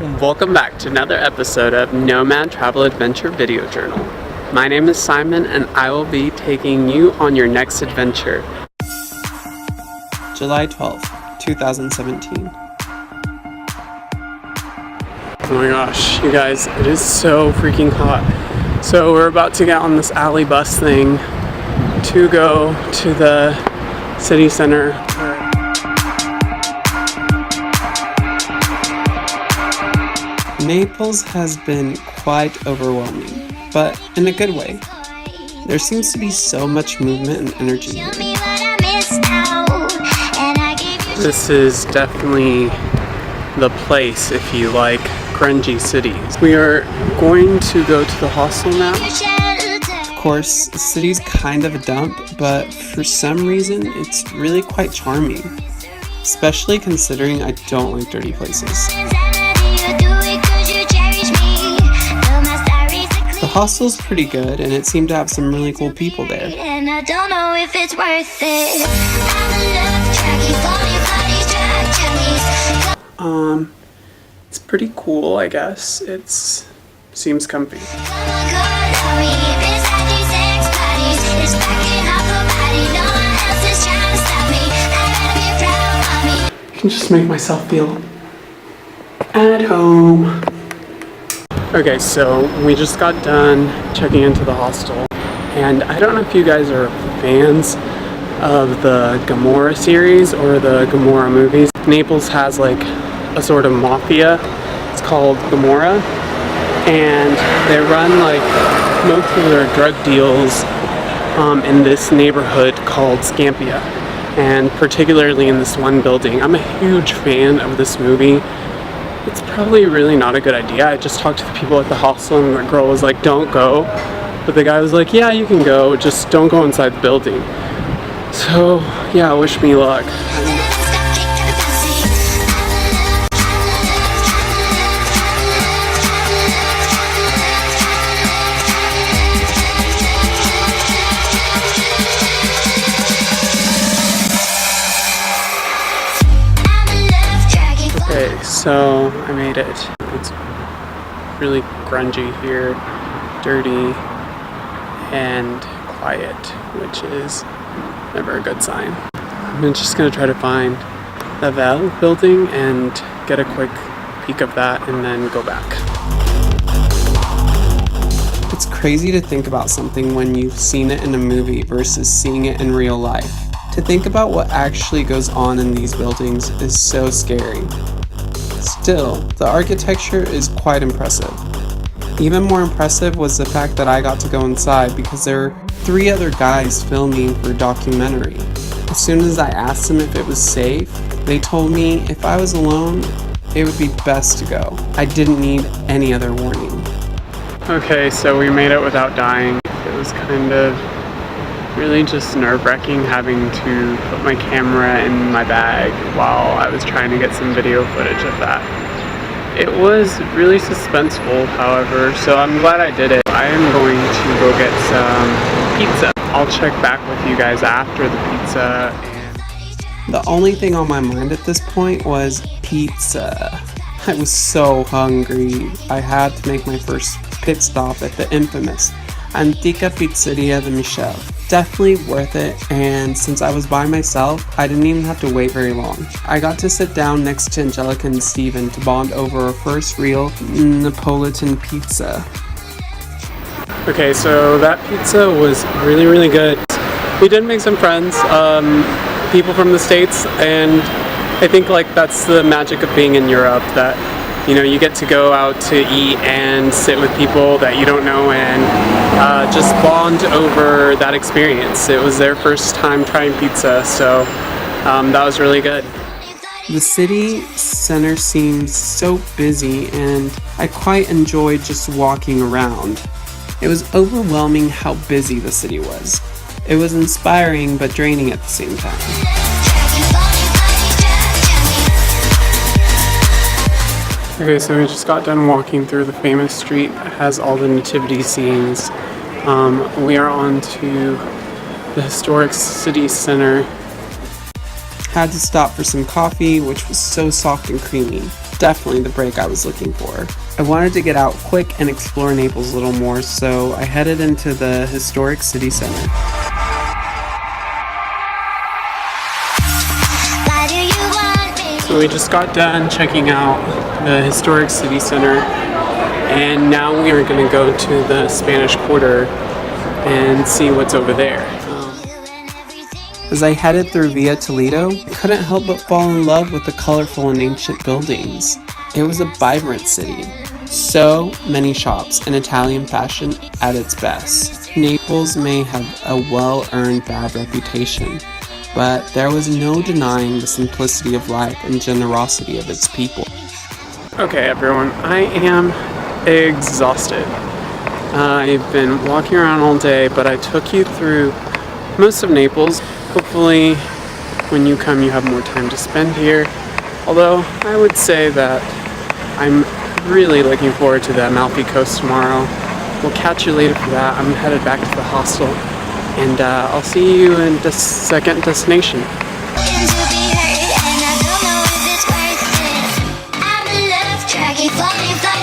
Welcome back to another episode of Nomad Travel Adventure Video Journal. My name is Simon and I will be taking you on your next adventure. July 12th, 2017. Oh my gosh, you guys, it is so freaking hot. So we're about to get on this alley bus thing to go to the city center. Naples has been quite overwhelming, but in a good way. There seems to be so much movement and energy here. This is definitely the place if you like grungy cities. We are going to go to the hostel now. Of course, the city's kind of a dump, but for some reason it's really quite charming, especially considering I don't like dirty places. The hostel's pretty good, and it seemed to have some really cool people there. And I don't know if it's worth it. It's pretty cool, I guess. Seems comfy. You can just make myself feel at home. Okay, so we just got done checking into the hostel, and I don't know if you guys are fans of the Gomorrah series or the Gomorrah movies. Naples has like a sort of mafia. It's called Gomorrah, and they run like most of their drug deals in this neighborhood called Scampia, and particularly in this one building. I'm a huge fan of this movie. It's probably really not a good idea. I just talked to the people at the hostel and the girl was like, don't go. But the guy was like, yeah, you can go, just don't go inside the building. So, yeah, wish me luck. Okay, so I made it. It's really grungy here, dirty, and quiet, which is never a good sign. I'm just gonna try to find the Val building and get a quick peek of that and then go back. It's crazy to think about something when you've seen it in a movie versus seeing it in real life. To think about what actually goes on in these buildings is so scary. Still, the architecture is quite impressive. Even more impressive was the fact that I got to go inside because there were 3 other guys filming for a documentary. As soon as I asked them if it was safe, they told me if I was alone, it would be best to go. I didn't need any other warning. Okay, so we made it without dying. It was kind of really just nerve-wracking having to put my camera in my bag while I was trying to get some video footage of that. It was really suspenseful, however, so I'm glad I did it. I am going to go get some pizza. I'll check back with you guys after the pizza. The only thing on my mind at this point was pizza. I was so hungry. I had to make my first pit stop at the infamous Antica di Michele. Definitely worth it, and since I was by myself, I didn't even have to wait very long. I got to sit down next to Angelica and Steven to bond over our first real Neapolitan pizza. Okay, so that pizza was really, really good. We did make some friends, people from the States, and I think like that's the magic of being in Europe, that you know, you get to go out to eat and sit with people that you don't know and just bond over that experience. It was their first time trying pizza, so that was really good. The city center seems so busy, and I quite enjoyed just walking around. It was overwhelming how busy the city was. It was inspiring but draining at the same time. Okay, so we just got done walking through the famous street that has all the nativity scenes. We are on to the historic city center. Had to stop for some coffee, which was so soft and creamy. definitely the break I was looking for. I wanted to get out quick and explore Naples a little more, so I headed into the historic city center. So we just got done checking out the historic city center, and now we are going to go to the Spanish Quarter and see what's over there. As I headed through Via Toledo, I couldn't help but fall in love with the colorful and ancient buildings. It was a vibrant city. So many shops in Italian fashion at its best. Naples may have a well-earned bad reputation, but there was no denying the simplicity of life and generosity of its people. Okay everyone, I am exhausted. I've been walking around all day, but I took you through most of Naples. Hopefully when you come you have more time to spend here. Although I would say that I'm really looking forward to the Amalfi Coast tomorrow. We'll catch you later for that. I'm headed back to the hostel, and I'll see you in the second destination. Keep flying, flying.